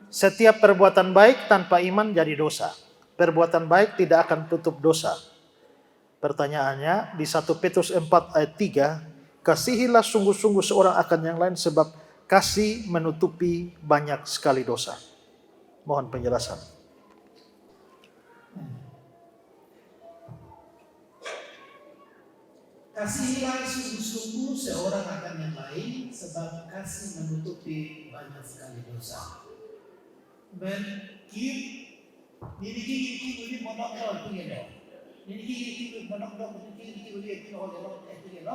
setiap perbuatan baik tanpa iman jadi dosa. Perbuatan baik tidak akan tutup dosa. Pertanyaannya di 1 Petrus 4 ayat 3, kasihilah sungguh-sungguh seorang akan yang lain sebab kasih menutupi banyak sekali dosa. Mohon penjelasan. Kasihilah sungguh-sungguh seorang akan yang lain sebab kasih menutupi banyak sekali dosa. Berkir ini kiri monok begini. Ini kiri monok kiri begini orang begini.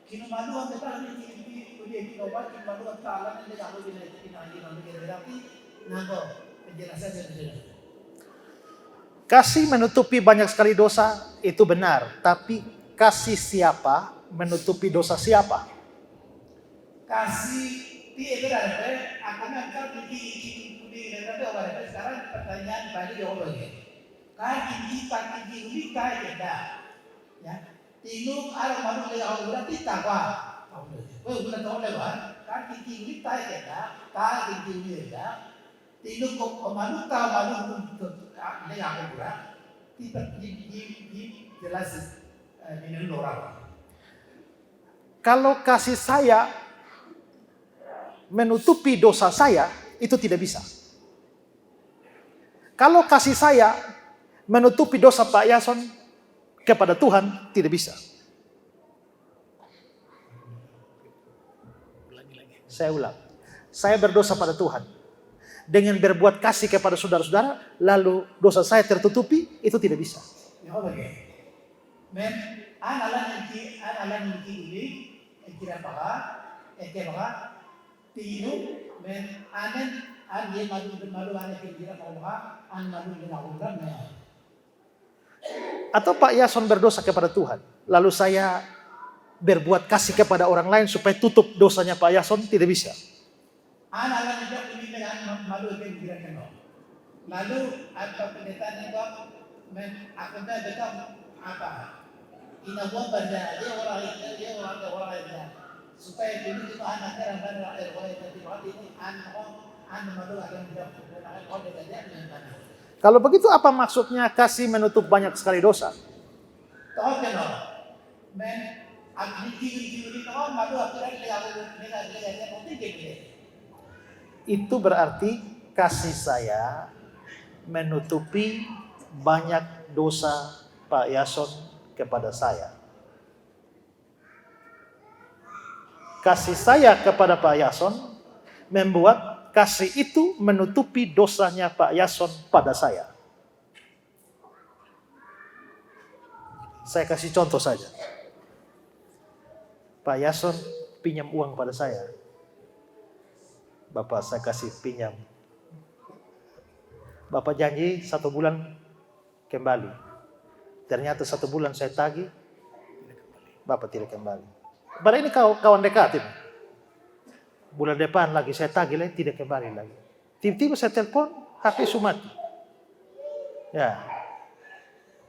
Kini malu ang kita kiri begini obat kini malu ang talan ini kalau begini berarti nago penjelasan jelas. Kasih menutupi banyak sekali dosa itu benar, tapi kasih siapa menutupi dosa siapa? Kasih berarti akan angkat di sekarang pertanyaan balik jawab lagi. Kaki uli kaya kita, ya. Tinuk arah malu lewat berarti takwa. Bukan tahu lewat. Kaki uli kaya kita, kaki uli kita. Tinuk kok malu tahu malu untuk lewat berarti. Di jelas ini orang. Kalau kasih saya menutupi dosa saya, itu tidak bisa. Kalau kasih saya menutupi dosa Pak Yason kepada Tuhan, tidak bisa. Saya ulang. Saya berdosa pada Tuhan. Dengan berbuat kasih kepada saudara-saudara, lalu dosa saya tertutupi, itu tidak bisa. Men, analan yang ini, kira apa? Tino, men, dia malu anak kira apa? Malu dengan orang Atau Pak Yason berdosa kepada Tuhan, lalu saya berbuat kasih kepada orang lain supaya tutup dosanya Pak Yason, tidak bisa. Analan itu ini dengan malu kira kena. Lalu apa pendeta itu men, akan betul apa? Inabuan pada dia orang itu supaya dulu itu anaknya orang itu anak malu akan Kalau begitu apa maksudnya kasih menutup banyak sekali dosa? Tahu kenal? Men, aktiviti tahu malu aturan Itu berarti kasih saya menutupi banyak dosa Pak Yason kepada saya. Kasih saya kepada Pak Yason membuat kasih itu menutupi dosanya Pak Yason pada saya. Saya kasih contoh saja. Pak Yason pinjam uang pada saya. Bapak, saya kasih pinjam. Bapak janji 1 bulan kembali. Ternyata 1 bulan saya tagih, Bapak tidak kembali. Padahal ini kawan dekat ini. Bulan depan lagi saya tagih lagi, tidak kembali lagi. Tiba-tiba saya telepon, HP mati. Ya.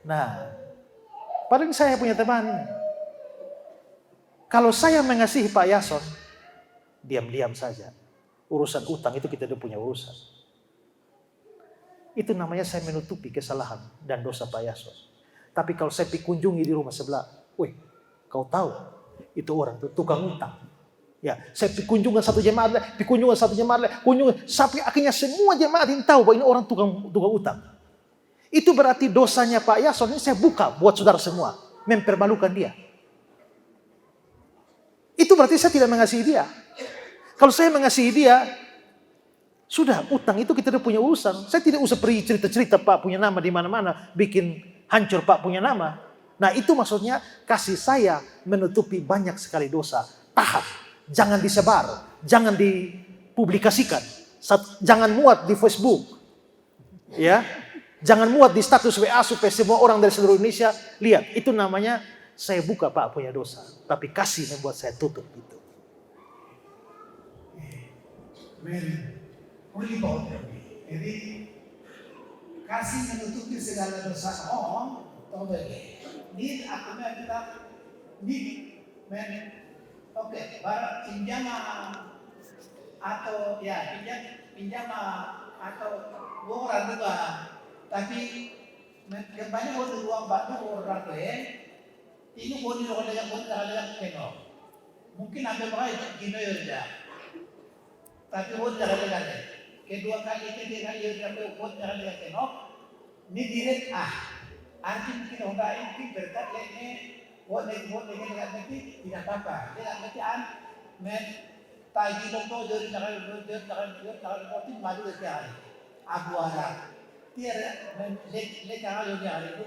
Nah, padahal saya punya teman ini. Kalau saya mengasihi Pak Yason, diam-diam saja. Urusan utang itu kita udah punya urusan. Itu namanya saya menutupi kesalahan dan dosa Pak Yason. Tapi kalau saya kunjungi di rumah sebelah, wih, kau tahu itu orang itu tukang utang. Ya, saya kunjungan satu jemaat, sampai akhirnya semua jemaat ini tahu bahwa ini orang tukang utang. Itu berarti dosanya Pak Yason ini saya buka buat saudara semua, mempermalukan dia. Itu berarti saya tidak mengasihi dia. Kalau saya mengasihi dia, sudah utang itu kita udah punya urusan. Saya tidak usah pergi cerita-cerita Pak punya nama di mana-mana, bikin hancur Pak punya nama. Nah itu maksudnya kasih saya menutupi banyak sekali dosa. Tahan, jangan disebar, jangan dipublikasikan, jangan muat di Facebook, ya, jangan muat di status WA supaya semua orang dari seluruh Indonesia lihat. Itu namanya saya buka Pak punya dosa, tapi kasih membuat saya tutup itu. Jadi kasih menutupi segala dosa orang. Ini akhirnya kita oke, pinjaman atau ya pinjam atau orang juga, tapi kembali mau uang batu orang tu ini mau di orang yang keno, mungkin ambil pakai kino ya, tapi mau jalan kedua kali ketiga kali ambil mau jalan keno, ni direct arti mungkin orang ini berkat ini, mau dengan nanti tidak apa-apa, tidak nanti men tadi dong jadi jangan roti malu sekali. Aku ada, tiada le jangan jadi hari itu.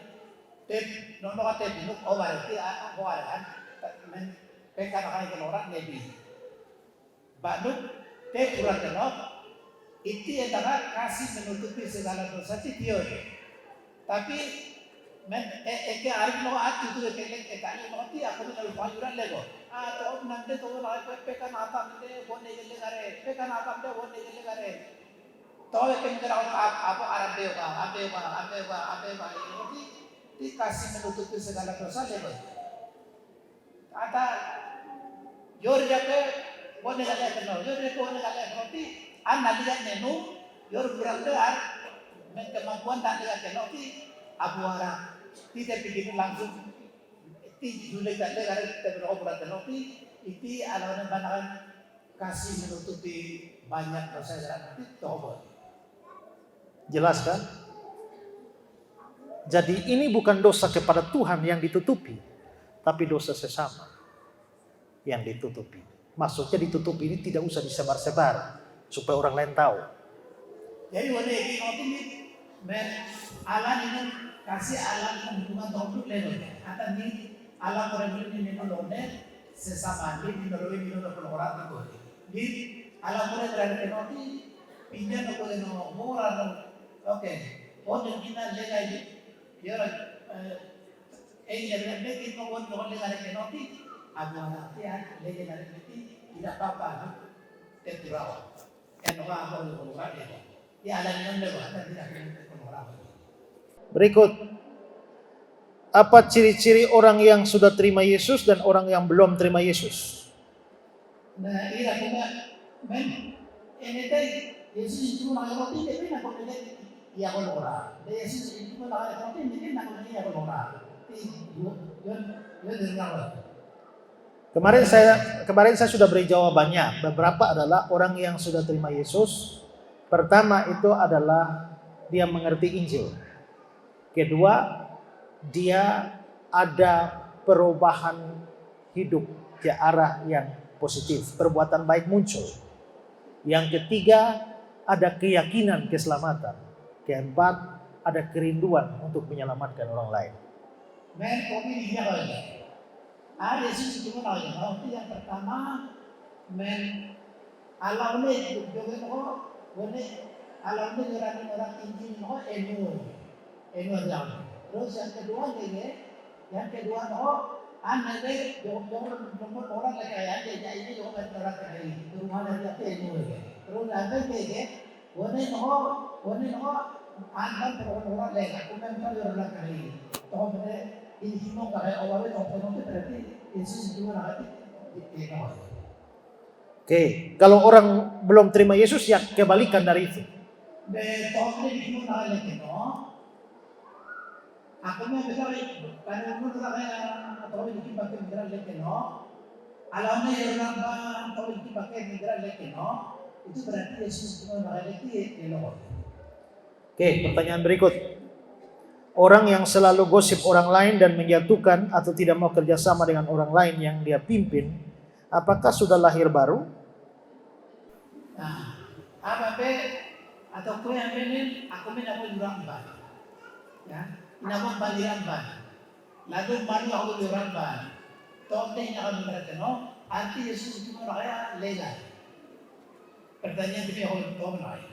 Tep, nono kata itu, berarti aku ada men pekan akan orang lebih. Baru tep kurang kenal, itu adalah kasih menutupi segala dosa itu. Tapi men ke hari no ati itu ke kali no ti aku tu kalau pajuran lego. To nanti to pekan apa mende bonne gele kare, pekan apa mende bonne gele kare. To ke mende apa arab deo apa itu ti kasih menutupi segala dosa lego. Ada yor jape bonne gele keno, yor jape bonne gele roti an nanti kan menu yor kurang dar men kemampuan tak ada keno ti abu arab tidak begitu langsung itu julek tadi karena kita berobat tenopi itu alasan banakan kasih menutupi banyak dosa dan itu tobat. Jelas kan? Jadi ini bukan dosa kepada Tuhan yang ditutupi, tapi dosa sesama yang ditutupi. Maksudnya ditutupi ini tidak usah disebar-sebar supaya orang lain tahu. Jadi waktu ini alam ini kasih alam hubungan tombol leno atau ni alam orang ini lone sesama ni noroi orang itu ni alam orang berada di pinjam aku leno orang oke orang kita legai dia yang lebih kita orang legai kenoti abu anak dia legai tidak apa-apa terjauh orang dia alam yang lego ada tidak orang. Berikut, apa ciri-ciri orang yang sudah terima Yesus dan orang yang belum terima Yesus? Nah, ini aku ini tadi Yesus itu nak roti, tapi nak kau dia kau orang. Yesus itu nak roti, tapi nak kau dia kau orang. Kemarin saya sudah beri jawabannya. Beberapa adalah orang yang sudah terima Yesus. Pertama itu adalah dia mengerti Injil. Kedua, dia ada perubahan hidup ke arah yang positif. Perbuatan baik muncul. Yang ketiga, ada keyakinan keselamatan. Keempat, ada kerinduan untuk menyelamatkan orang lain. Ada Yesus itu yang pertama, alamnya alamnya orang Injil terus yang kedua anak orang kaya ini juga orang kaya rumah dari apa terus ada anak orang lain aku memang orang kaya toh ini semua kaya awalnya toh berarti Yesus juga nanti Oke, kalau orang belum terima Yesus ya kebalikan dari itu. Aku mau besar karena menurut saya kalau bikin pakai migran lekeno, alamnya orang kalau bikin pakai migran lekeno, itu berarti Yesus cuma mengalami elok. Oke, pertanyaan berikut. Orang yang selalu gosip orang lain dan menjatuhkan atau tidak mau kerjasama dengan orang lain yang dia pimpin, apakah sudah lahir baru? Nah, apa atau kue yang ini aku mau jurang ban, ya. Namun baliran ban, lalu baru aku jurang ban. Tonton yang akan berarti arti Yesus itu mereka legal. Pertanyaan ini aku tahu menarik.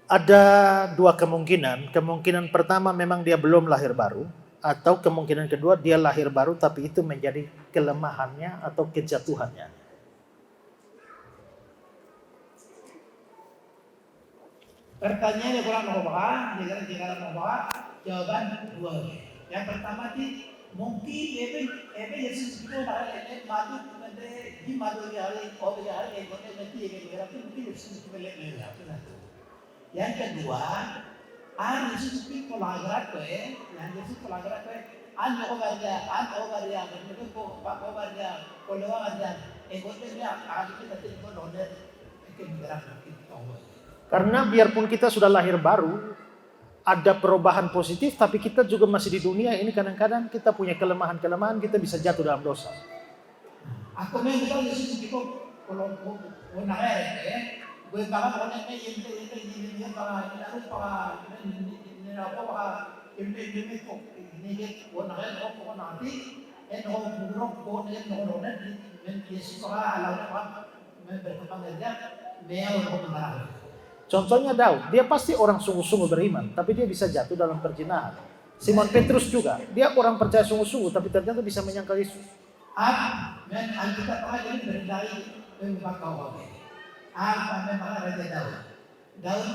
Ada dua kemungkinan. Kemungkinan pertama memang dia belum lahir baru, atau kemungkinan kedua dia lahir baru tapi itu menjadi kelemahannya atau kejatuhannya. Pertanyaannya kurang nombor, jawaban dua. Yang pertama mungkin Yesus itu maju de gimana dia hari yang kau nanti yang berarti mungkin harus melek satu. Yang kedua, Yesus itu pelagara kau, yang Yesus pelagara kau, an overnya, kemudian pak overnya, kalau overnya, dia ada kita tidak boleh, Karena biarpun kita sudah lahir baru, ada perubahan positif, tapi kita juga masih di dunia ini kadang-kadang kita punya kelemahan-kelemahan, kita bisa jatuh dalam dosa. Ako may ito Yesus ko kalau una gue baka ko na yung para inaros para ninapo para yung ko inigit ko na ko nanti ko burok ko na no Yesus para alaw na pa may berpangalaga may ko na. Contohnya Daud, dia pasti orang sungguh-sungguh beriman, tapi dia bisa jatuh dalam perzinahan. Simon Petrus juga, dia orang percaya sungguh-sungguh, tapi ternyata bisa menyangkal Yesus. Men Alkitab jadi berendai membakau oke. Men mana raja Daud. Daud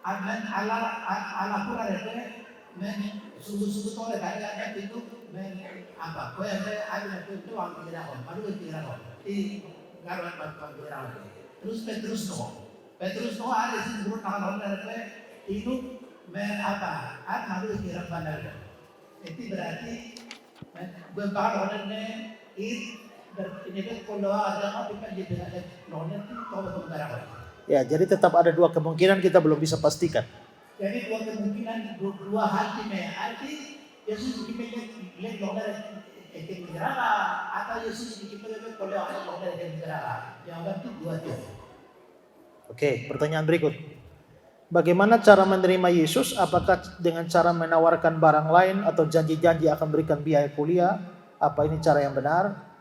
men ala pura itu men susu tole kaya itu men apa? Kau yang ada itu orang kira malu kira di garuan bangkang kira terus Petrus ada sih guru nakal itu men apa? Malu kira bandar. Itu berarti berbahar orangnya ini kalau ada apa kan jadi ada orangnya itu kalau berbarang. Ya, jadi tetap ada dua kemungkinan kita belum bisa pastikan. Jadi dua kemungkinan dua hal ini arti Yesus dikipnya lihat orangnya ekemiraga atau Yesus dikipnya kalau ada orangnya ekemiraga. Yang berarti dua itu. Oke, pertanyaan berikut. Bagaimana cara menerima Yesus? Apakah dengan cara menawarkan barang lain atau janji-janji akan berikan biaya kuliah? Apa ini cara yang benar?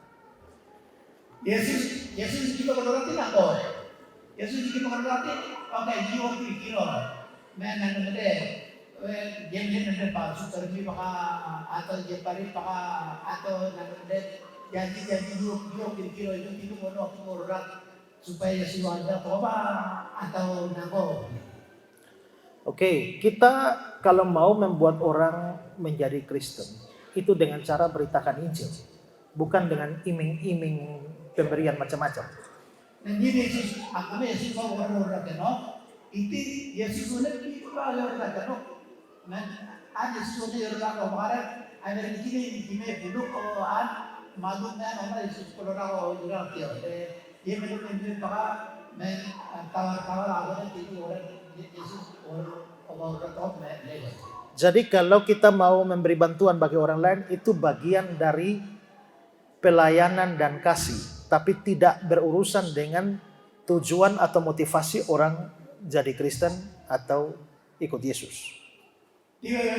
Yesus kita berarti apa? Yesus kita berarti oke jiwa kiro. Mana nade? Game nade pas terbi baka atau jepari baka atau nade janji jiwa kiro itu mono morat supaya Yesus ada apa atau nabo. Oke, kita kalau mau membuat orang menjadi Kristen, itu dengan cara beritakan Injil, bukan dengan iming-iming pemberian macam-macam. Nanti Yesus, aku Yesus mau orang itu Yesus itu kalau orang ada Yesus orang kemarin, ada ini belum malu orang Yesus kalau orang dia menurut tawar-tawar awalnya itu orang Yesus Jadi kalau kita mau memberi bantuan bagi orang lain, itu bagian dari pelayanan dan kasih, tapi tidak berurusan dengan tujuan atau motivasi orang jadi Kristen atau ikut Yesus. Dia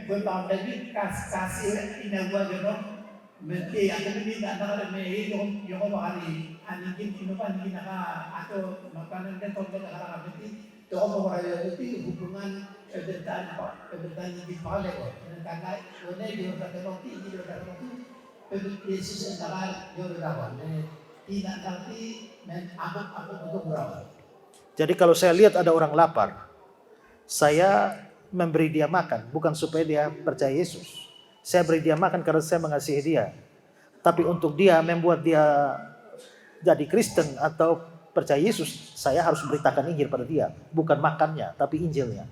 gue tahu lagi kasih ini gue jodoh, mesti aku ini antara mei yang hari anjing ini atau makanan dan tolong orang mesti Toko orang itu hubungan pemberitaan di balik, karena orang dia berkata roti, dia berkata roti, Yesus antara dia berkata, tidak nanti aku untuk berapa. Jadi kalau saya lihat ada orang lapar, saya memberi dia makan, bukan supaya dia percaya Yesus. Saya beri dia makan karena saya mengasihi dia. Tapi untuk dia membuat dia jadi Kristen atau percaya Yesus, saya harus beritakan Injil pada dia, bukan makannya, tapi Injilnya.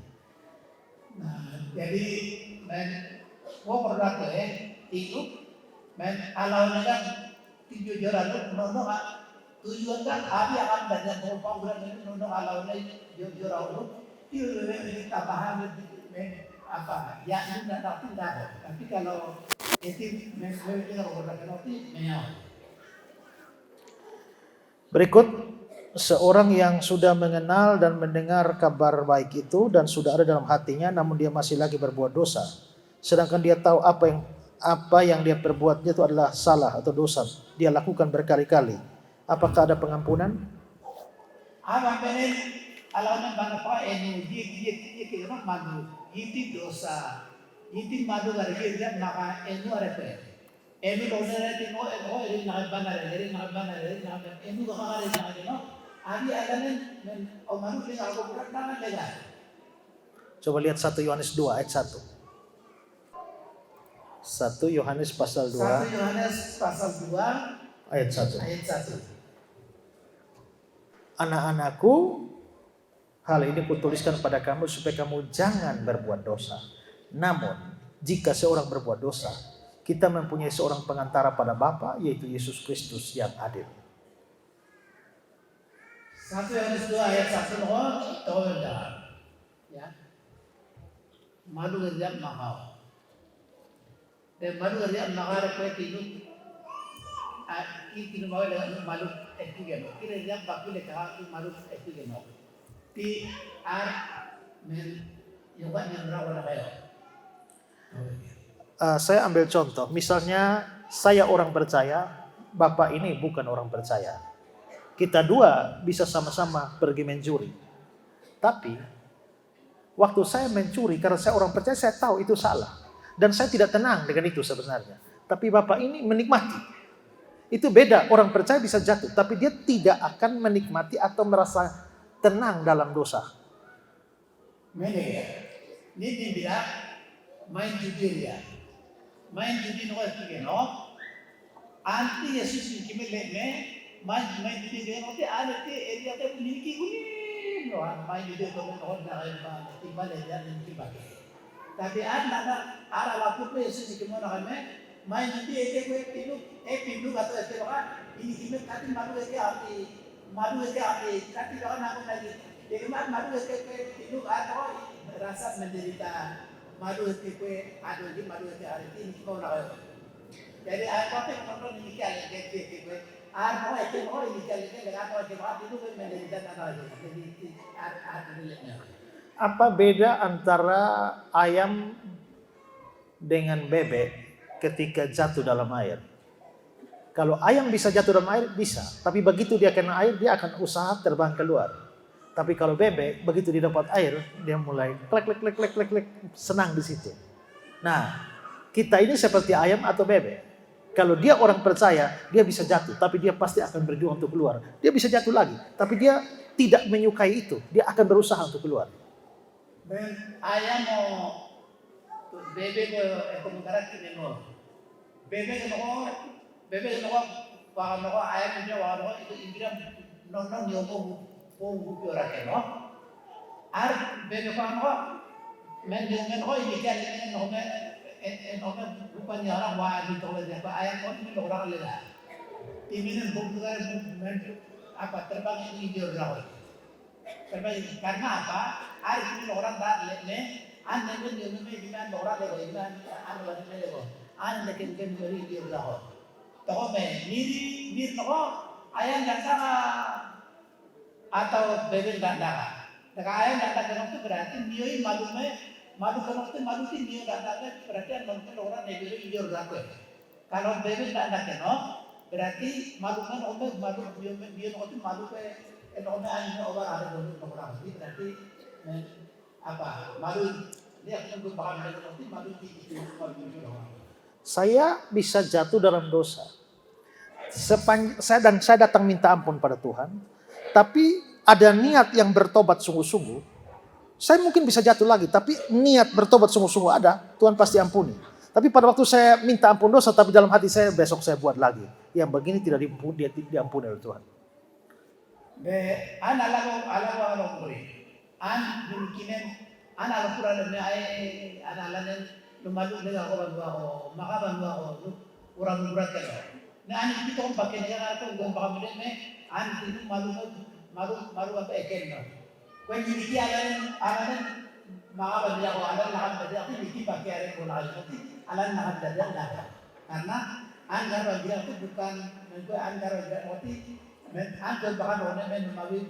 Nah, jadi mau berdoa itu, kalau kan tujuan nono tujuan kan abi akan banyak program ini nono kalau jualan itu tambahan apa ya tidak tapi kalau itu memang berarti Berikut seorang yang sudah mengenal dan mendengar kabar baik itu dan sudah ada dalam hatinya, namun dia masih lagi berbuat dosa. Sedangkan dia tahu apa yang dia perbuatnya itu adalah salah atau dosa. Dia lakukan berkali-kali. Apakah ada pengampunan? Apa penen alasan mana pak dia kira madu itu dosa itu madu dari dia maka itu ada apa? Emi dosa itu ini nak benar emi bakal ada nak Abi alamin manu kita aku bukan tangan lega. Coba lihat 1 Yohanes 2 ayat 1. 1 Yohanes pasal 2. 1 Yohanes pasal 2 Ayat 1. ayat 1. Anak-anakku, hal ini kutuliskan pada kamu supaya kamu jangan berbuat dosa. Namun, jika seorang berbuat dosa, kita mempunyai seorang pengantara pada Bapa, yaitu Yesus Kristus yang adil. 1 Yohanes 2 ayat 1 nopo tawenda. Ya. Malu ngeriak mahal. Dan malu ngeriak mahal ko tinu. Tinu mau dengan malu itu geno. Kira dia bakul ka malu itu geno. Ti ar men yoga nyandra wala kayo. Saya ambil contoh, misalnya saya orang percaya, Bapak ini bukan orang percaya. Kita dua bisa sama-sama pergi mencuri. Tapi waktu saya mencuri, karena saya orang percaya, saya tahu itu salah. Dan saya tidak tenang dengan itu sebenarnya. Tapi Bapak ini menikmati. Itu beda, orang percaya bisa jatuh. Tapi dia tidak akan menikmati atau merasa tenang dalam dosa. Mene ya. Ini dia main judi ya. Main judi no itu geno. Anti Yesus kimi lene main judi geno te alate area te niki guni no main judi ko no na ba timbal ya niki bagi. Tapi ada waktu pe Yesus kimi no kame main judi ete ko pindu atau ete kan ini kimi kati malu ete ati kati kan aku lagi. Jadi malu ete pindu atau rasa menderita malu ete ko ado di malu ete arti ini ko na. Jadi apa yang nonton ini kali gitu gue. Mau ini kali dengan apa itu gue menderita tanah jadi ada. Apa beda antara ayam dengan bebek ketika jatuh dalam air? Kalau ayam bisa jatuh dalam air, bisa. Tapi begitu dia kena air, dia akan usaha terbang keluar. Tapi kalau bebek, begitu dia dapat air, dia mulai klek, senang di situ. Nah, kita ini seperti ayam atau bebek. Kalau dia orang percaya, dia bisa jatuh, tapi dia pasti akan berjuang untuk keluar. Dia bisa jatuh lagi, tapi dia tidak menyukai itu. Dia akan berusaha untuk keluar. Ben ayam mau bebek ko mengkarak ini no. Bebek no pa no ayam ini wah itu impiran non nyobo po ora ke no. Ar bebek pa no men ini kan ini no bukan orang wah itu aja pak ayam kok ini orang lega ini bukan apa terbang ini dia orang terbang karena apa hari ini orang dah lele ane pun dia memang orang lega iman ane orang lega ane lekin beri dia orang tahu niri no ayam datang atau bebek datang ayam datang itu berarti dia malu kalau sih dia nggak ada berarti mungkin orang negeri dia udah kalau bebek nggak ada berarti malu dia itu malu ke orang ada orang itu berarti apa malu dia untuk bahan itu malu itu Saya bisa jatuh dalam dosa. Saya datang minta ampun pada Tuhan, tapi ada niat yang bertobat sungguh-sungguh. Saya mungkin bisa jatuh lagi, tapi niat bertobat sungguh-sungguh ada, Tuhan pasti ampuni. Tapi pada waktu saya minta ampun dosa, tapi dalam hati saya besok saya buat lagi. Yang begini tidak diampuni oleh Tuhan. When you see alan mga bandiya ko alan lahat bandiya ko hindi pakai ko lahat alan lahat bandiya lahat karena anggar bandiya ko bukan anggar bandiya ko anggar bahkan orang menumawi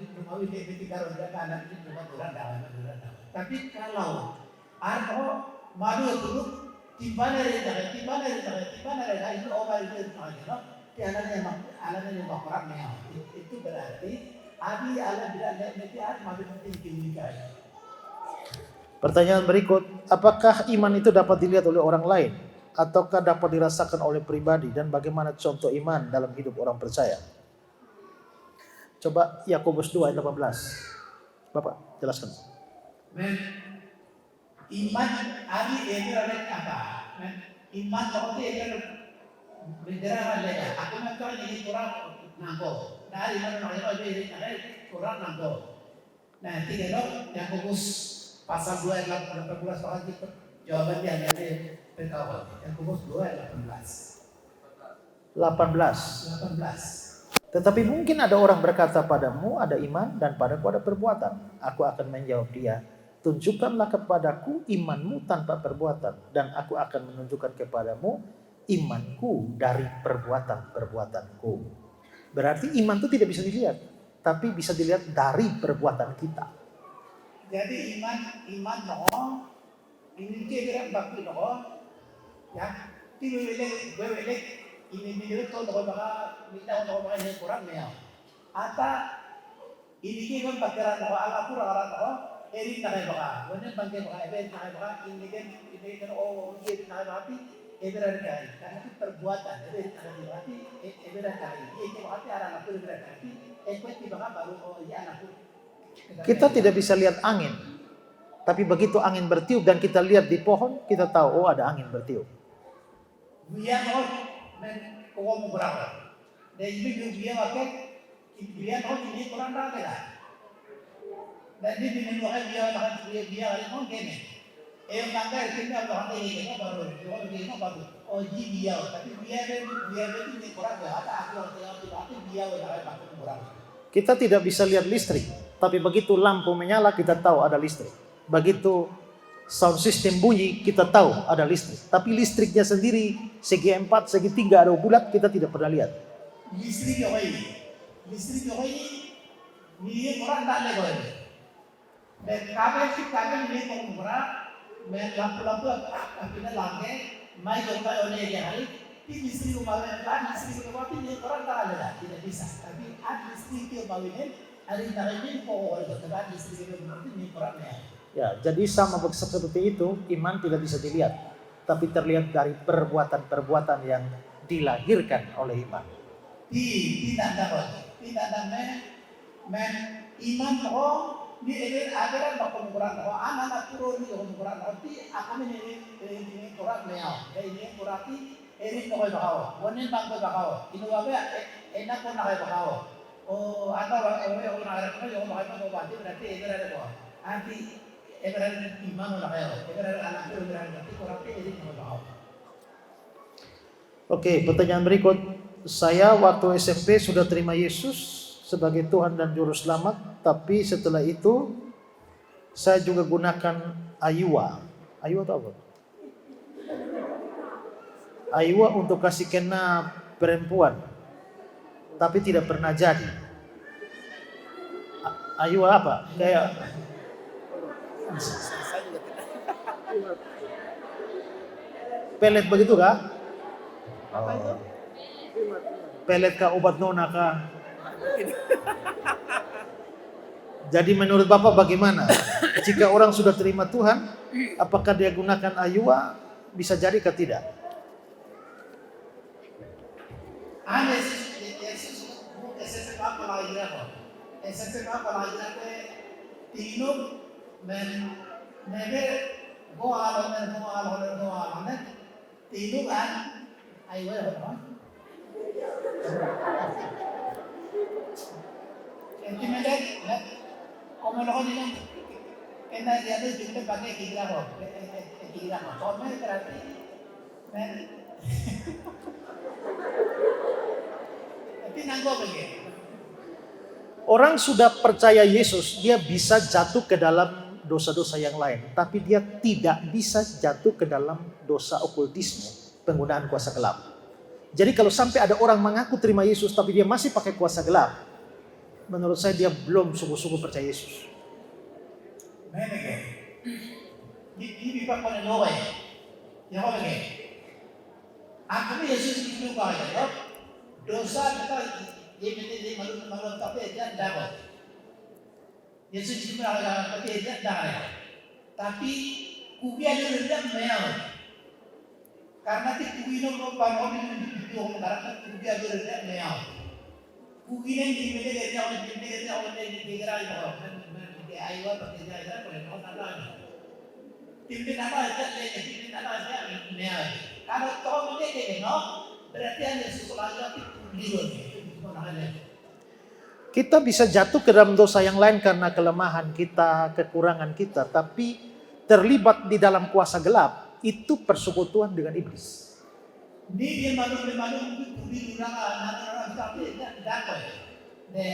di karo dia anak itu cuma durang tapi kalau arko malu itu timbana itu orang itu no alannya bapak itu berarti Abi ala bila nanti madu tinggi. Pertanyaan berikut, apakah iman itu dapat dilihat oleh orang lain ataukah dapat dirasakan oleh pribadi dan bagaimana contoh iman dalam hidup orang percaya? Coba Yakobus 2 ayat 18. Bapak jelaskan. Iman abi ini oleh apa? Iman kalau dia bendera Malaysia. Aku macam ini kurang nangko. Nah, di mana nak ini kurang nangko. Nah, tiga dok yang fokus pasal 2 ayat 18 pasal itu jawaban dia dari PKW. Yang fokus 2 ayat 18. 18. Tetapi mungkin ada orang berkata padamu ada iman dan padaku ada perbuatan. Aku akan menjawab dia, tunjukkanlah kepadaku imanmu tanpa perbuatan, dan aku akan menunjukkan kepadamu imanku dari perbuatan-perbuatanku. Berarti iman itu tidak bisa dilihat, tapi bisa dilihat dari perbuatan kita. Jadi iman ini dia bakti ya. Tiba-tiba ini dia tu baka minta ini kurang ya. Ata ini kan bakiran ala kurang eri na baka. Wannan bangke baka event na baka ini kan ini na baka ebera kai. Karena itu perbuatan ebera na baka ebera kai. Ini baka arah na ebera kai. Ekwet baka baru ya anak. Kita tidak bisa lihat angin. Tapi begitu angin bertiup dan kita lihat di pohon, kita tahu ada angin bertiup. Biar men ko mo berapa. Dan ini dia pakai dia ini kurang dah lah. Dan ini menurut dia makan dia ini gini. Mangga sini Allah ini baru ini baru. Oh dia tapi dia ini kurang dah. Aku tapi dia pakai kurang. Kita tidak bisa lihat listrik, tapi begitu lampu menyala kita tahu ada listrik. Begitu sound system bunyi, kita tahu ada listrik. Tapi listriknya sendiri, segi 4, segi 3 ada bulat, kita tidak pernah lihat. Listrik ini orang tak ada kau. Dan kabel ini kau murah, main lampu akhirnya langge, mai jomba oleh dia hari. Di listrik rumah ini orang tak ada, tidak bisa. Tapi ada listrik yang bawa ini, ada ini kau orang tak listrik ini orang ni. Ya, jadi sama seperti itu, iman tidak bisa dilihat, tapi terlihat dari perbuatan-perbuatan yang dilahirkan oleh iman. Tidak men iman di ajaran pengukuran anak turun di pengukuran nanti akan ini kurang meau, ini kurang ini kau bakau, wonen bang kau bakau, ini apa enak pun nak bakau. Oh, atau orang nak yang bakau berarti ini ada kau. Nanti ibarat iman nak kau, ibarat anak turun nanti kurang ini kau bakau. Oke, pertanyaan berikut. Saya waktu SMP sudah terima Yesus sebagai Tuhan dan Juru Selamat, tapi setelah itu saya juga gunakan ayua. Ayua itu apa? Ayua untuk kasih kena perempuan, tapi tidak pernah jadi. Ayua apa? Kayak pelet begitu kah? Apa itu? Pelet kah, obat nona kah? Jadi menurut Bapak bagaimana? Jika orang sudah terima Tuhan, apakah dia gunakan ayua? Bisa jadi atau tidak? Como lo digan, en la idea de que pague equilibrado, todo me trata. Tapi nanggo begini. Orang sudah percaya Yesus, dia bisa jatuh ke dalam dosa-dosa yang lain, tapi dia tidak bisa jatuh ke dalam dosa okultisme, penggunaan kuasa gelap. Jadi kalau sampai ada orang mengaku terima Yesus tapi dia masih pakai kuasa gelap, menurut saya dia belum sungguh-sungguh percaya Yesus. Ini Pak pada doa ya. Yang apa lagi? Aku ni Yesus itu kau ya. Dosa kita ini malu tapi dia dapat. Yesus itu malah tapi dia dapat. Tapi kubiar dia meau. Karena ti kuino mo bangun di orang karena kubiar dia meau. Kuginan di media dia orang di pikiran orang. Aywa pakai jalan boleh kau tak tahu. Timbin apa aja, timbin apa aja, meau. Kalau kau media no, berarti hanya sekolah tapi liur itu kemenangan. Kita bisa jatuh ke dalam dosa yang lain karena kelemahan kita, kekurangan kita, tapi terlibat di dalam kuasa gelap itu persekutuan dengan iblis. Ni dia malu di orang tapi dapat. De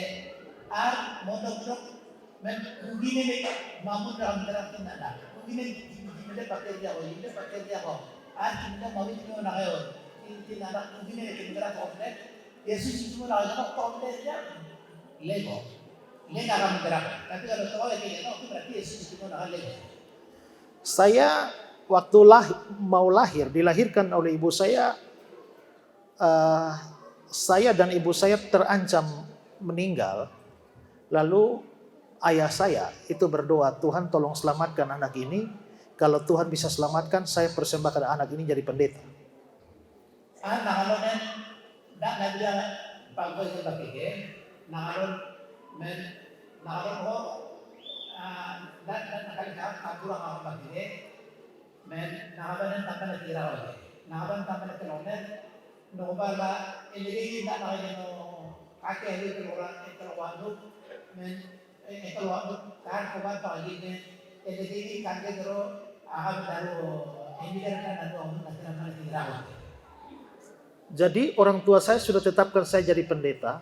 ar mondok men begini mamun dalam tindakan. Begini pakai dia kita mau itu nak ayo. Tindakan begini kita komplit. Yesus itu nak komplit ya. Lego akan bergerak. Tapi kalau tahu itu berarti Yesus itu nak lego. Saya waktu mau lahir, dilahirkan oleh ibu saya dan ibu saya terancam meninggal. Lalu ayah saya itu berdoa, Tuhan tolong selamatkan anak ini. Kalau Tuhan bisa selamatkan, saya persembahkan anak ini jadi pendeta. Kalau nak dia pangkal yang pakai, nakalon ho, dan nakalikat kapulang ako pakai, nakalon tanpa natira ko, nakalon tanpa natira ko, no ba iligay na nakaya no kakay ito orang ekalwano kahit kuman pakagin iligay kakay pero aham daro hindi ka na natira ko. Jadi orang tua saya sudah tetapkan saya jadi pendeta.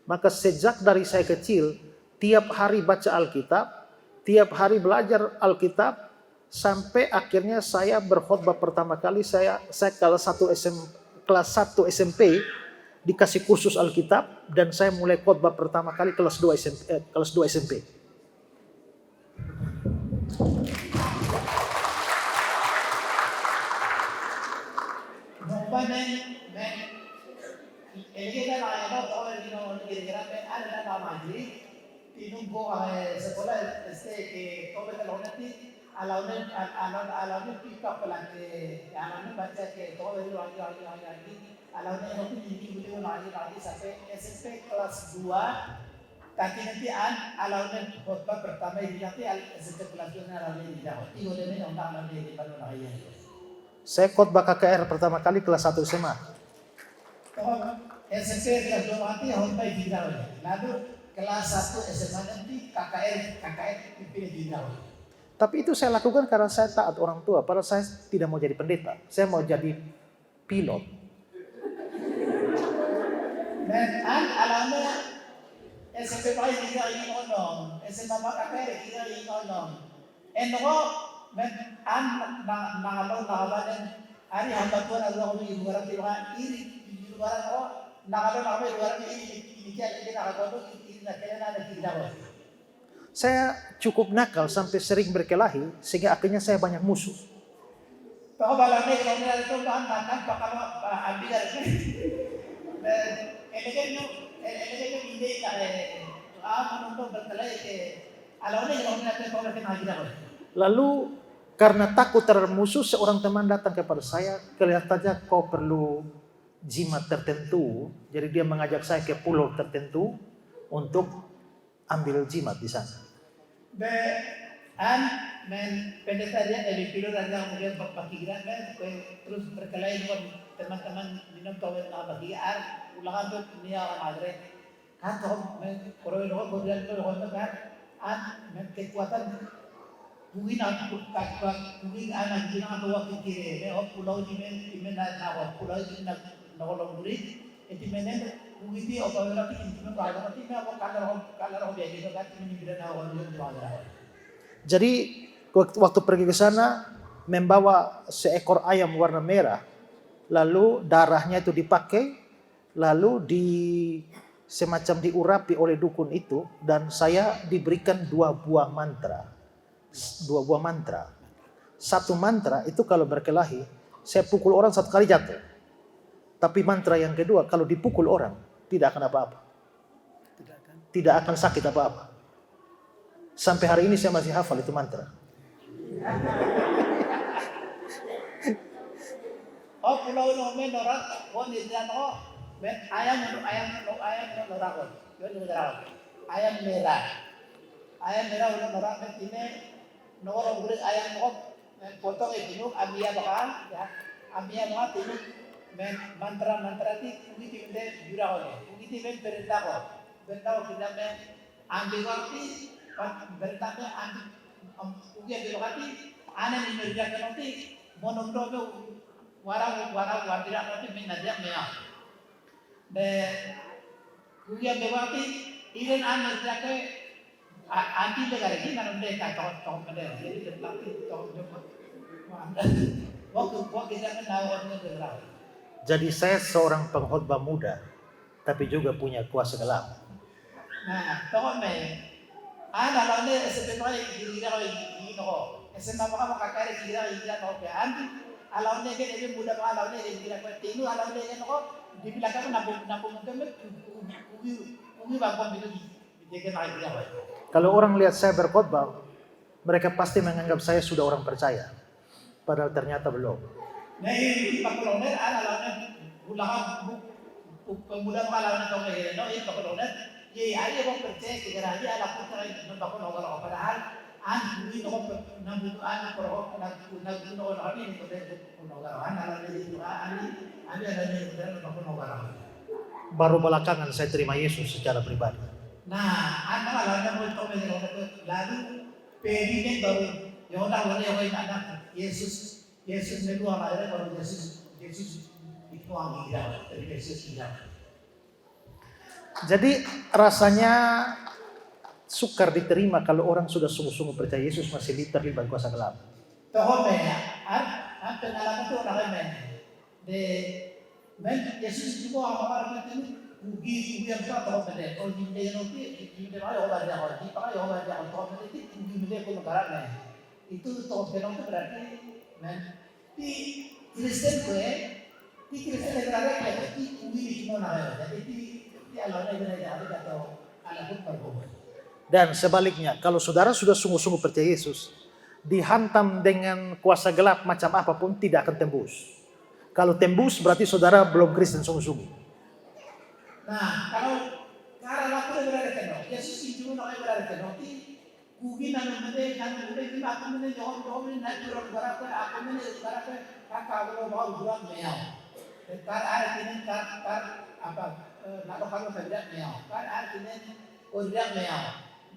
Maka sejak dari saya kecil, tiap hari baca Alkitab, tiap hari belajar Alkitab, sampai akhirnya saya berkhotbah pertama kali saya kelas 1 SMP dikasih kursus Alkitab dan saya mulai khotbah pertama kali kelas 2 SMP. Kita nak tahu kalau kira-kira ada nama jadi tinunggu sekolah ke kau betul nanti alaunan pick up lagi alaunan baca ke kau betul lagi alaunan itu ini boleh lagi sampai SMP kelas 2 tapi nanti alaunan khotbah pertama ini nanti SMP kelas 2 alaunan ini dah tiga ini alaunan ini baru lagi. Saya khotbah KKR pertama kali kelas 1 SMA. SMP kelas 2 nanti khotbah tidak lalu kelas 1 SMA nanti KKR dipilih tidak. Tapi itu saya lakukan karena saya taat orang tua. Padahal saya tidak mau jadi pendeta. Saya mau jadi pilot. Dan alaunan SMP paling tidak ini onom, SMA KKR tidak ini onom. Eno nakalan ari hambatuan ako ng lugar ng iri lugar ako nakalan lugar ng ini nakakotong ini na tidak. Saya cukup nakal sampai sering berkelahi sehingga akhirnya saya banyak musuh. Pako balane kalau nila itu kan pakalo ambigar ko. Elegen yung hindi ka menonton berkelahi ke alauna yung nila itu kalau kena tidak. Lalu karena takut terhadap musuh, seorang teman datang kepada saya, kelihatannya kau perlu jimat tertentu. Jadi dia mengajak saya ke pulau tertentu untuk ambil jimat di sana. Pendeta dia dari pilo raja kemudian pakiran terus berkelahi dengan teman-teman minum tawar na bagian ulangan tuh niya madre kan toh koroy lo kemudian lo kan kekuatan mungkin aku mungkin anak jinak bawa kiri pulau ini na pulau ini na nolong murid itu mungkin dia apa lagi itu kalau nanti aku kalau biasa itu kan ini bilang awal dia jual. Jadi waktu pergi ke sana membawa seekor ayam warna merah, lalu darahnya itu dipakai, lalu semacam diurapi oleh dukun itu, dan saya diberikan 2 buah mantra. 2 buah mantra. Satu mantra itu kalau berkelahi, saya pukul orang 1 kali jatuh. Tapi mantra yang kedua, kalau dipukul orang, tidak akan apa-apa. Tidak akan sakit apa-apa. Sampai hari ini saya masih hafal itu mantra. Oh pulau nomen orang, wanita ayam norakon, ayam merah orang ini norong guris ayam potong itu ambiya bakal ya ambiya mga tinuk mantra ti ugiti mende jura ho ugiti men berita ko kita men ambil waktu berita men ambil ugi ambil waktu ane ni merja ke nanti monomdo ke warang wardira nanti men nadia mea de ugi ambil waktu iren ane merja ke anti negara ini nanti kau mende jadi nanti kau jumpa waktu kita men nawa negara. Jadi saya seorang pengkhotbah muda, tapi juga punya kuasa gelap. Nah, tahu me, lawan ni sebenarnya gira ko, sebenarnya makakari gira ko ke andi, lawan ni kan ini muda lawan ni gira ko, tinu lawan ni kan ko, di belakang nampung mungkin ugi bangkong itu jaga gira ko. Kalau orang lihat saya berkhotbah, mereka pasti menganggap saya sudah orang percaya, padahal ternyata belum. Nah ini pakolonet lawan ulang pemuda lawan kau ke, no ini pakolonet. Ye ari ko percaya ke garaji ala ko tayo ng bako no garo padahal an buwi no nambuto an ko nagno ani ko no garo an ala ni ani ala ni ko bako no garo. Baru belakangan saya terima Yesus secara pribadi. Nah, an ala na mo to me ko lalu pedi ne baru yo na wala yo anak Yesus ne ko ala baru Yesus itu ang gira dari Yesus gira. Jadi Rasanya sukar diterima kalau orang sudah sungguh-sungguh percaya Yesus masih terlibat kuasa gelap. Toh ya, pengalaman itu orang de Yesus juga orang itu ugi yang tahu pada kalau di mana orang dia di mana orang dia tahu pada itu ugi mende ko negara itu tahu itu berarti di Kristen di Kristen negara itu ugi di mana jadi Dan sebaliknya, kalau saudara sudah sungguh-sungguh percaya Yesus, dihantam dengan kuasa gelap macam apapun tidak akan tembus. Kalau tembus berarti saudara belum Kristen sungguh-sungguh. Nah, kalau aku berada kena, Yesus itu nak berada kena, kugi nang mende aku mende jauh natural berapa aku mende berapa kakak mau buat meau. Artinya apa? Nak kalau tidak meau, artinya tidak meau.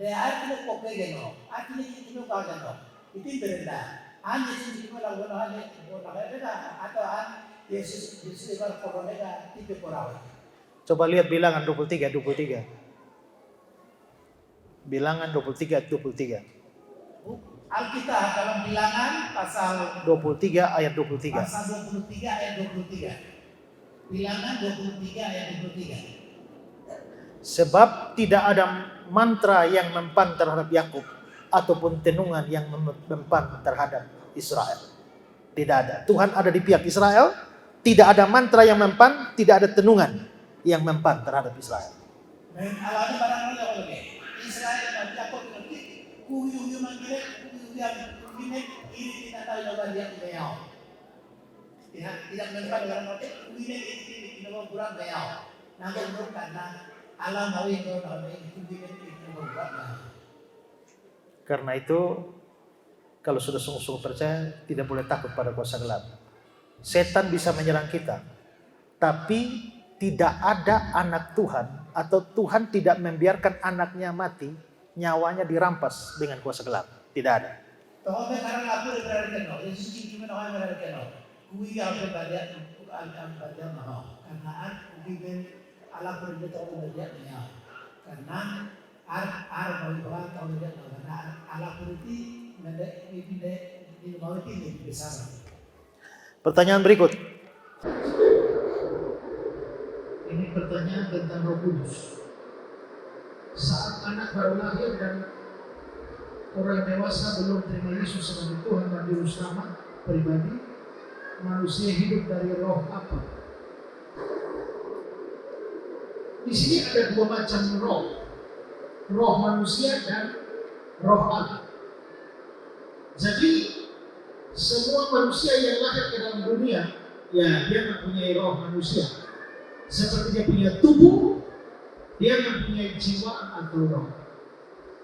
Dia artinya kok geno, artinya itu kau geno. Itu berbeda. Yesus itu lawan atau Yesus itu korbannya itu korban. Coba lihat Bilangan 23. Bilangan 23. Alkitab dalam Bilangan pasal 23 ayat 23. Pasal 23 ayat 23. Bilangan 23 ayat 23. Sebab tidak ada mantra yang mempan terhadap Yakub ataupun tenungan yang mempan terhadap Israel. Tidak ada. Tuhan ada di pihak Israel. Tidak ada mantra yang mempan, tidak ada tenungan yang mempan terhadap Israel. Dan alami barang-barang yang oleh Israel dan Yakub itu kuyu manggil ini tidak tahu jawaban dia meau. Tidak mempan dalam arti ini mau kurang meau. Namun karena alam mau itu Karena itu kalau sudah sungguh-sungguh percaya tidak boleh takut pada kuasa gelap. Setan bisa menyerang kita, tapi tidak ada anak Tuhan atau Tuhan tidak membiarkan anaknya mati, nyawanya dirampas dengan kuasa gelap. Tidak ada. Pertanyaan berikut. Ini pertanyaan tentang Roh Kudus. Saat anak baru lahir dan orang dewasa belum terima Yesus sebagai Tuhan dan Juru Selamat pribadi, manusia hidup dari roh apa? Di sini ada dua macam roh, roh manusia dan roh Allah. Jadi semua manusia yang lahir ke dalam dunia, ya dia mempunyai roh manusia. Seperti dia punya tubuh, dia mempunyai jiwa atau roh.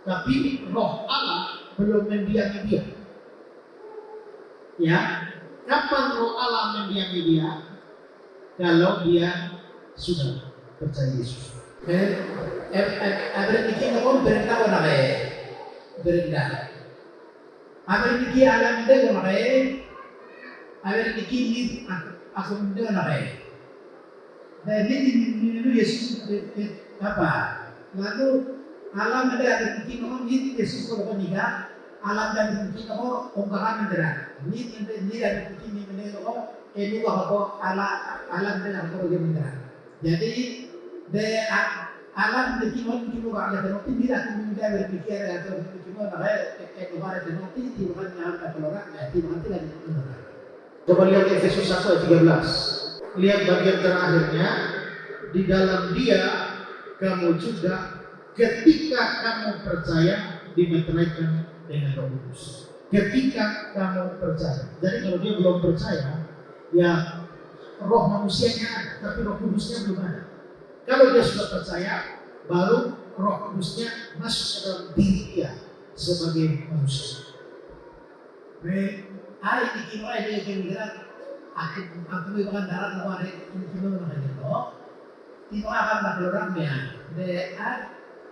Tapi roh Allah belum mendiami dia. Ya, kapan roh Allah mendiami dia? kalau dia sudah percaya Yesus. Abang bikin orang berendah orang lain, berendah. Abang bikin alam dia orang lain, abang bikin ni aku dia orang lain. Dan ini Yesus apa? Lalu alam ada bikin orang ni Yesus kalau nikah, alam dan bikin orang ongkaran menderang. Ni ada bikin ni menderang. Ini apa alam dengan apa menderang. Jadi de alam de kimon kimo ada tenoti tidak kemudian berpikir atau kimo ada kemarin tenoti tiba yang ada keluar tiba tidak ada. Coba lihat Efesus 1 ayat 13. Lihat bagian terakhirnya, di dalam Dia kamu juga ketika kamu percaya dimeteraikan dengan Roh Kudus. Ketika kamu percaya. Jadi kalau dia belum percaya, ya roh manusianya ada, tapi Roh Kudusnya belum ada. Kalau dia sudah percaya, baru Roh Kudusnya masuk ke dalam diri dia sebagai manusia. Hari ini kita ada yang bilang, aku bukan darah luar dari kita mana itu. Kita akan berkeluar dengan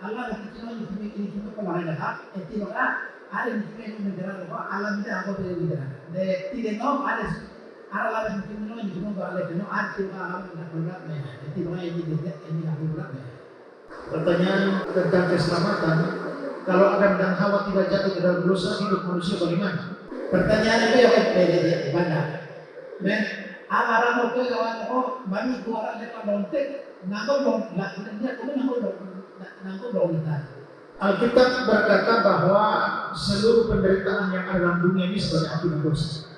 Allah yang kita kemarin dah. Itu ada yang kita mendengar apa alam itu apa berbeda. Tidak tahu ada Allah yang kita berada di mana ada kita akan berkeluar dengan. Itu ini aku berkeluar. Pertanyaan tentang keselamatan, kalau Adam dan Hawa tidak jatuh ke dalam dosa, hidup manusia bagaimana? Pertanyaan itu yang berbeda mana? Amaran itu kalau bagi orang yang kontek, nangkep dong, dia nangkep dong kita. Alkitab berkata bahwa seluruh penderitaan yang ada dalam dunia ini sebagai akibat dosa.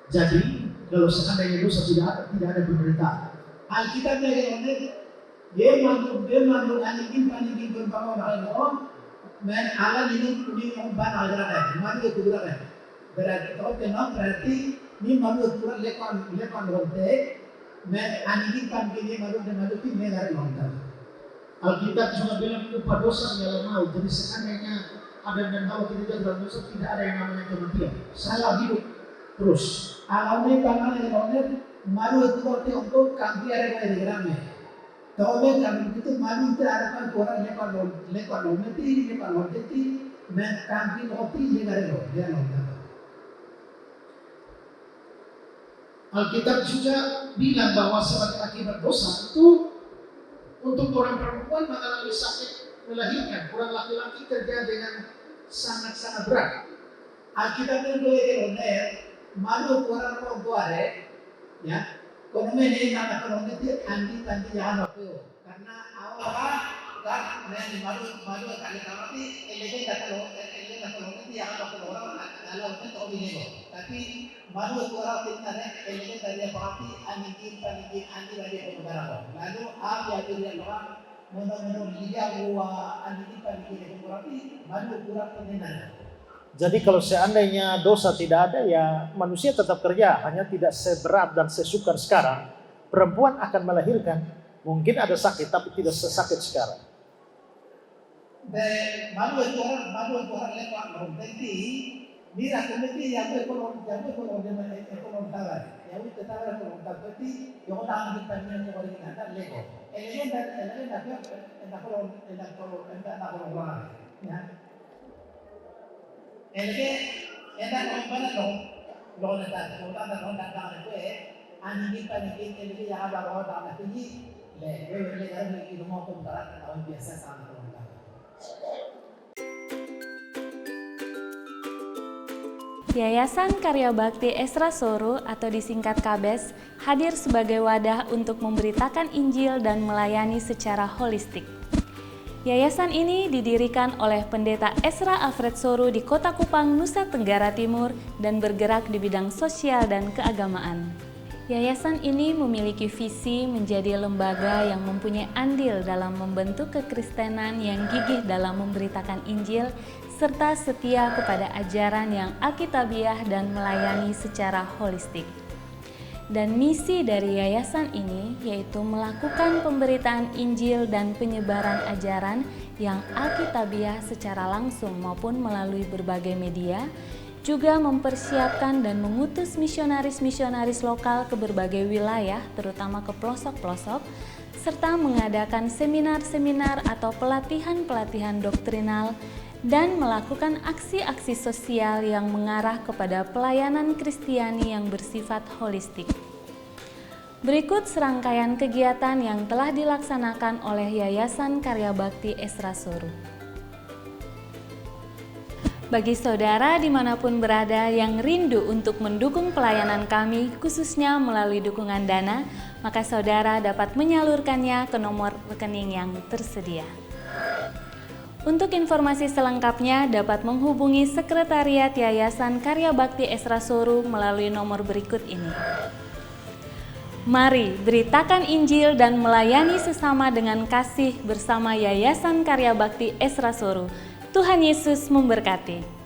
Jadi, kalau seandainya dosa tidak ada penderitaan. Alkitab dia mandul anjing berbangun orang, Allah ini umpan ajaran, mandi itu berapa? Berarti ini malu kurang lekon lontek, anjing pan ini malu itu negara lontek. Alkitab juga bilang upah dosa ialah maut. Jadi seandainya Adam dan Hawa tidak jatuh dalam dosa, tidak ada yang namanya kematian. Salah hidup terus. Alam ini pangan yang lontek, malu itu untuk kaki ada yang digeraknya. Kalau kami itu malu itu ada orang lekon lontek, kaki roti negara dia lontek. Alkitab juga bilang bahwa sebagai akibat dosa itu untuk orang perempuan mengalami sakit melahirkan, orang laki-laki kerja dengan sangat-sangat berat. Alkitab itu malu orang perempuan ya. Kalau ini nama kalau itu anti jangan waktu karena awal kan malu kali kali ini kalau itu yang waktu orang kalau itu tahu ini tapi malu orang tinggal ini tadi berarti anti bagi penggara lalu apa yang dia orang menurut dia bahwa anti berarti malu kurang pengenal. Jadi kalau seandainya dosa tidak ada, ya manusia tetap kerja, hanya tidak seberat dan sesukar sekarang. Perempuan akan melahirkan, mungkin ada sakit tapi tidak sesakit sekarang. Malu orang lewat berhenti, mira komiti yang ekonomi tawar, yang itu tawar ekonomi berarti yang orang kita punya orang kita ada lego. Elemen nak orang ya. Enak orang lo neta itu anjing ini yang ada orang tinggi le itu mau kontrak tahun biasa sama orang. Yayasan Karya Bakti Esra Soro atau disingkat KABES hadir sebagai wadah untuk memberitakan Injil dan melayani secara holistik. Yayasan ini didirikan oleh Pendeta Esra Alfred Soro di Kota Kupang, Nusa Tenggara Timur dan bergerak di bidang sosial dan keagamaan. Yayasan ini memiliki visi menjadi lembaga yang mempunyai andil dalam membentuk kekristenan yang gigih dalam memberitakan Injil serta setia kepada ajaran yang alkitabiah dan melayani secara holistik. Dan misi dari yayasan ini yaitu melakukan pemberitaan Injil dan penyebaran ajaran yang alkitabiah secara langsung maupun melalui berbagai media juga mempersiapkan dan mengutus misionaris-misionaris lokal ke berbagai wilayah, terutama ke pelosok-pelosok, serta mengadakan seminar-seminar atau pelatihan-pelatihan doktrinal dan melakukan aksi-aksi sosial yang mengarah kepada pelayanan Kristiani yang bersifat holistik. Berikut serangkaian kegiatan yang telah dilaksanakan oleh Yayasan Karya Bakti Esra Soru. Bagi saudara dimanapun berada yang rindu untuk mendukung pelayanan kami, khususnya melalui dukungan dana, maka saudara dapat menyalurkannya ke nomor rekening yang tersedia. Untuk informasi selengkapnya dapat menghubungi Sekretariat Yayasan Karya Bakti Esra Soru melalui nomor berikut ini. Mari beritakan Injil dan melayani sesama dengan kasih bersama Yayasan Karya Bakti Esra Soru. Tuhan Yesus memberkati.